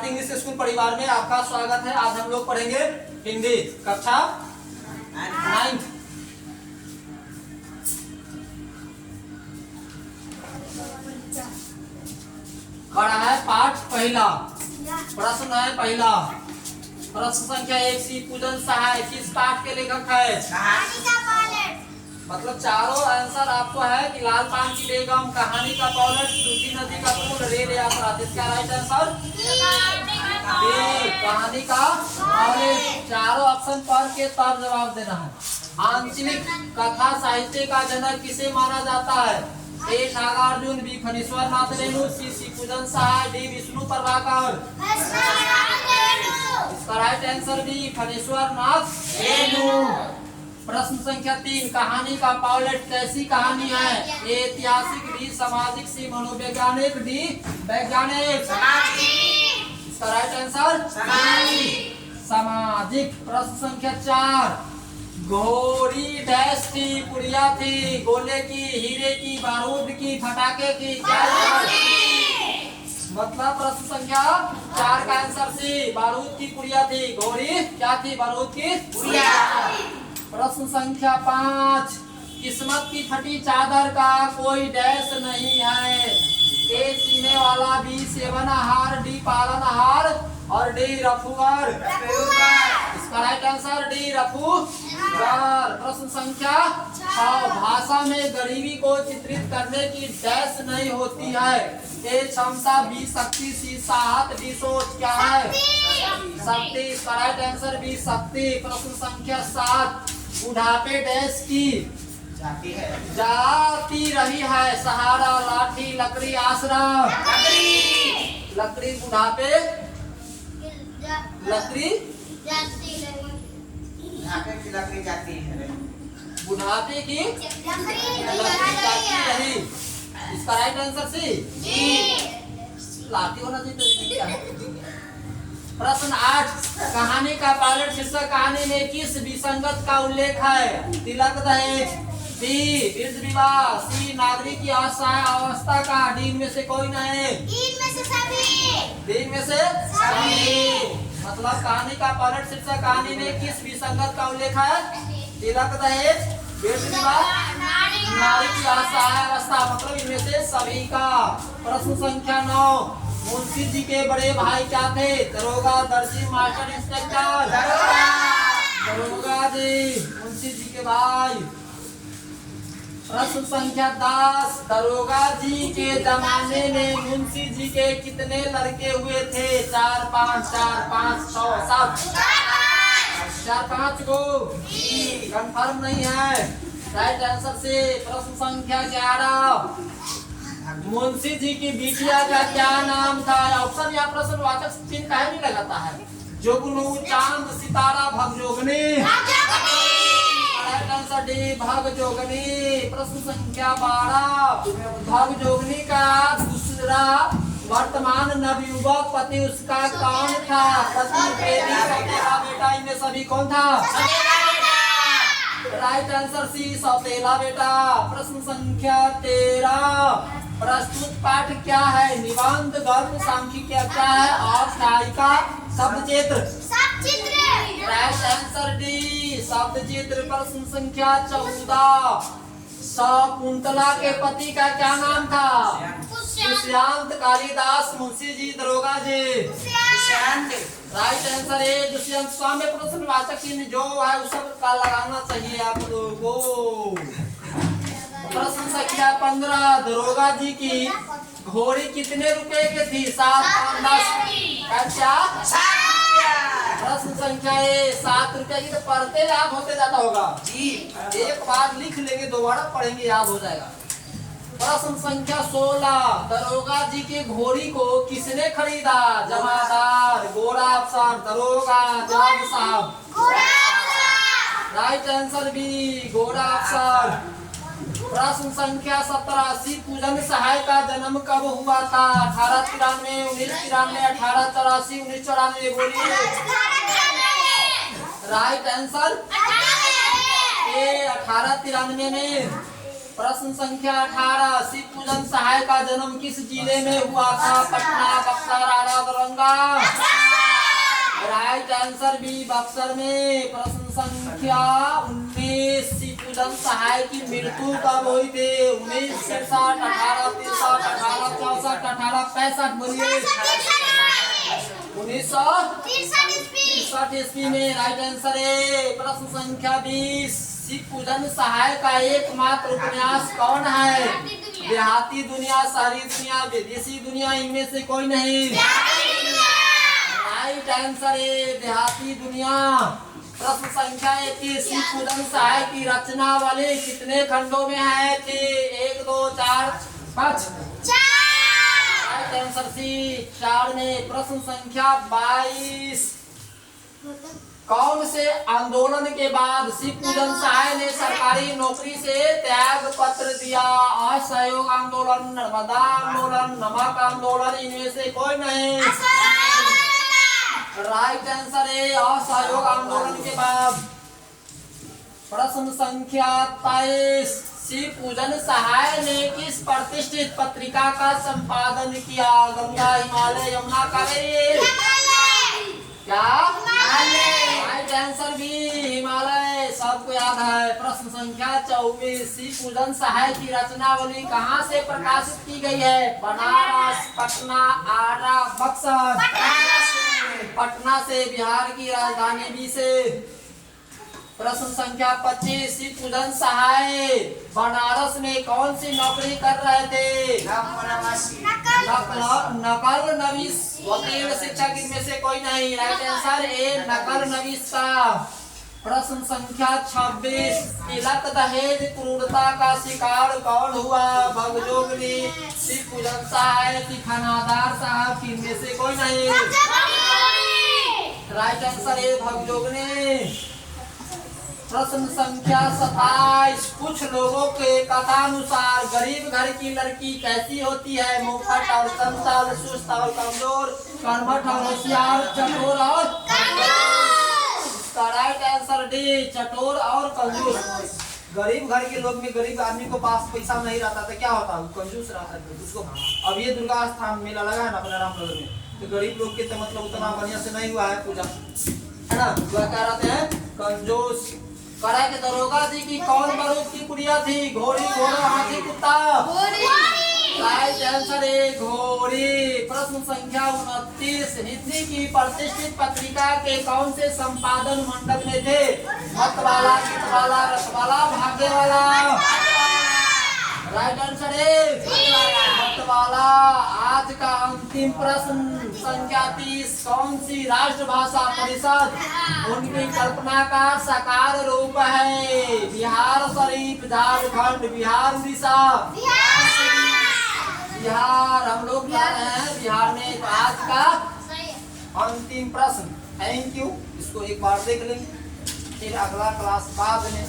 Bharat English school परिवार में आपका स्वागत है। आज हम लोग पढ़ेंगे हिंदी कक्षा 9। पढ़ा है पाठ पहला। प्रश्न है पहला, प्रश्न संख्या 1 सी पूजन सहाय किस पाठ के लेखक है? कहानी का पायलट। मतलब चारों आंसर आपको है कि लाल पान की बेगम, कहानी का पायलट, सूखी नदी का पुल, रेल यात्रा। इसका राइट आंसर कहानी का पायलट। चारों ऑप्शन पढ़ के तब जवाब देना है। आंचलिक कथा साहित्य का जनक किसे माना जाता है? ए नागार्जुन, बी फणीश्वर नाथ रेणु, सी पूजन सहाय, डी विष्णु प्रभाकर। इसका right answer B Phanishwar Nath Renu. प्रश्न संख्या 3, कहानी का पायलट कैसी कहानी है? ए ऐतिहासिक, बी सामाजिक, सी मनोवैज्ञानिक, डी वैज्ञानिक। इसका राइट आंसर सामाजिक। प्रश्न संख्या 4, घोड़ी डैश की पुड़िया थी? गोले की, हीरे की, बारूद की, फटाके की, क्या? मतलब प्रश्न संख्या 4 का आंसर सी बारूद की पुड़िया थी। घोड़ी क्या थी? बारूद की पुड़िया। प्रश्न संख्या 5, किस्मत की फटी चादर का कोई डैश नहीं है? ए सीने वाला, बी सेवनहार, डी पालनहार और डी रफूगर। इसका राइट आंसर डी रफूगर। प्रश्न संख्या 6, भाषा में गरीबी को चित्रित करने की डैश नहीं होती है? ए क्षमता, बी शक्ति, सी साहस, डी सोच। क्या है? शक्ति। इसका राइट आंसर बी शक्ति। प्रश्न संख्या 7, बुढ़ापे डैश की जाती रही है? सहारा, लाठी, लकड़ी, आसरा। लकड़ी बुढ़ापे, लकड़ी जाती है। बुढ़ापे की लकड़ी जाती रही। इसका राइट आंसर सी लाठी होना चाहिए। प्रश्न 8, कहानी का पायलट शीर्षक कहानी में किस विसंगत का उल्लेख है? तिलक दहेज, बी वृद्ध विवाह, सी नागरिक की असहाय अवस्था का, डी में से कोई नहीं, तीन में से सभी। डी में से सभी। मतलब कहानी का पायलट शीर्षक कहानी में किस विसंगत का उल्लेख है? तिलक दहेज, वृद्ध विवाह, नागरिक की असहाय अवस्था। मतलब इनमें से सभी का। प्रश्न संख्या 9, मुंशी जी के बड़े भाई क्या थे? दरोगा, दर्जी, मास्टर, इंस्पेक्टर। दरोगा जी, मुंशी जी के भाई। प्रश्न संख्या 10, दरोगा जी के जमाने में मुंशी जी के कितने लड़के हुए थे? 4, 5, 6, 7। 4, 5 को कंफर्म नहीं है। राइट आंसर से प्रश्न संख्या 11, मुंशी जी की बिटिया का क्या नाम था? ऑप्शन या प्रश्नवाचक चिन्ह काहे नहीं लगाता है? जोगनू, चांद, सितारा, भगजोगनी। राइट आंसर डी भगजोगनी। प्रश्न संख्या 12, भगजोगनी का दूसरा वर्तमान नवयुवक पति उसका कौन था? पति, बेटी, सौतेला बेटा, इनमें सभी कौन था? राइट आंसर सी सौतेला बेटा। प्रश्न संख्या 13, प्रस्तुत पाठ क्या है? निबंध, गल्प, सांख्यिकी क्या है? और सहायिका शब्द चित्र। राइट आंसर डी शब्द चित्र। प्रश्न संख्या 14, शकुंतला के पति का क्या नाम था? दुष्यंत, कालिदास, मुंशी जी, दरोगा जी। राइट आंसर है दुष्यंत। स्वामी प्रश्नवाचक चिन्ह जो है उस सब का लगाना चाहिए आप लोगों को। प्रश्न संख्या 15, दरोगा जी की घोड़ी कितने रुपए की थी? 7, 5, 10। क्या? प्रश्न संख्या 7 रुपए की। तो पढ़ते याद होते जाता होगा जी। एक बार लिख लेंगे, दोबारा पढ़ेंगे, याद हो जाएगा। प्रश्न संख्या 16, दरोगा जी के घोड़ी को किसने खरीदा? जमादार, गोरा अफसर, दरोगा, जज साहब। राइट आंसर बी गोरा अफसर। प्रश्न संख्या 17, सी पूजन सहाय का जन्म कब हुआ था? 1893, 1993, 1884, 1994। बोलिए। राइट आंसर ए 1893 में। प्रश्न संख्या 18 शिव पूजन सहाय का जन्म किस जिले में हुआ था? Patna, Buxar, Ara, Darbhanga. Right answer B Buxar में। प्रश्न संख्या 19 शिव पूजन सहाय की मृत्यु कब हुई थी? 1963, 1863, 1864, 1865। बोलिए 1963 ईस्वी में। राइट आंसर है। प्रश्न संख्या 20 शिव पूजन सहाय का एकमात्र उपन्यास कौन है? देहाती दुनिया, शहरी दुनिया, विदेशी दुनिया, इनमें से कोई नहीं। राइट आंसर है देहाती दुनिया। प्रश्न संख्या 21 शिव पूजन सहाय की रचना वाले कितने खंडों में है? 1, 2, 4, 5। राइट आंसर सी 4 में। प्रश्न संख्या 22 कौन से आंदोलन के बाद शिव पूजन सहाय ने सरकारी नौकरी से त्याग पत्र दिया? असहयोग आंदोलन, नर्मदा आंदोलन, नमक आंदोलन, इनमें से कोई नहीं। राइट आंसर है असहयोग आंदोलन के बाद। प्रश्न संख्या 23 शिव पूजन सहाय ने किस प्रतिष्ठित पत्रिका का संपादन किया? गंगा, हिमालय, यमुना, कावेरी। क्या? राइट आंसर भी हिमालय। सबको याद है। प्रश्न संख्या 24 शिव पूजन सहाय की रचनावली कहाँ से प्रकाशित की गई है? बनारस, पटना, आरा, बक्सर। पटना से, बिहार की राजधानी भी से। प्रश्न संख्या 25 शिव पूजन सहाय बनारस में कौन सी नौकरी कर रहे थे? नकल नवीस, वकील, शिक्षक, इनमें से कोई नहीं। राइट आंसर ए नकल नवीस का। प्रश्न संख्या 26 तिलक दहेज क्रूरता का शिकार कौन हुआ? भगजोगनी, शिव पूजन सहाय की थानादार साहब, इनमें से कोई नहीं। राइट आंसर है भगजोगनी। प्रश्न संख्या 27 कुछ लोगों के कथानुसार गरीब घर की लड़की कैसी होती है? मुफ्त और चंचल, सुस्त और कमजोर, कर्मठ और होशियार, चटोर और इसका राइट आंसर डी चटोर और कंजूस। गरीब घर के लोग में गरीब आदमी को पास पैसा नहीं रहता तो क्या होता है? कंजूस रहता है उसको। अब ये दुर्गा स्थान मेला लगा है ना अपने रामनगर में, तो गरीब लोग के तो मतलब उतना बढ़िया से नहीं हुआ है पूजा, है ना? वह कह रहे हैं कंजूस। करा के दरोगा जी की कौन बरूद की कुड़िया थी? घोड़ी, घोड़ा, हाथी, कुत्ता। राइट आंसर है घोड़ी। प्रश्न संख्या 29 हिंदी की प्रतिष्ठित पत्रिका के कौन से संपादन मंडल में थे? मतवाला, गीतवाला, रसवाला, भाग्यवाला। राइट आंसर है मतवाला। आज का अंतिम प्रश्न संख्या 30 कौन सी राष्ट्रभाषा परिषद उनकी कल्पना का साकार रूप है? बिहार शरीफ, झारखंड, बिहार, उड़ीसा। बिहार। हम लोग जा रहे हैं बिहार में। तो आज का अंतिम प्रश्न। Thank you. इसको एक बार देख लेंगे, फिर अगला क्लास बाद में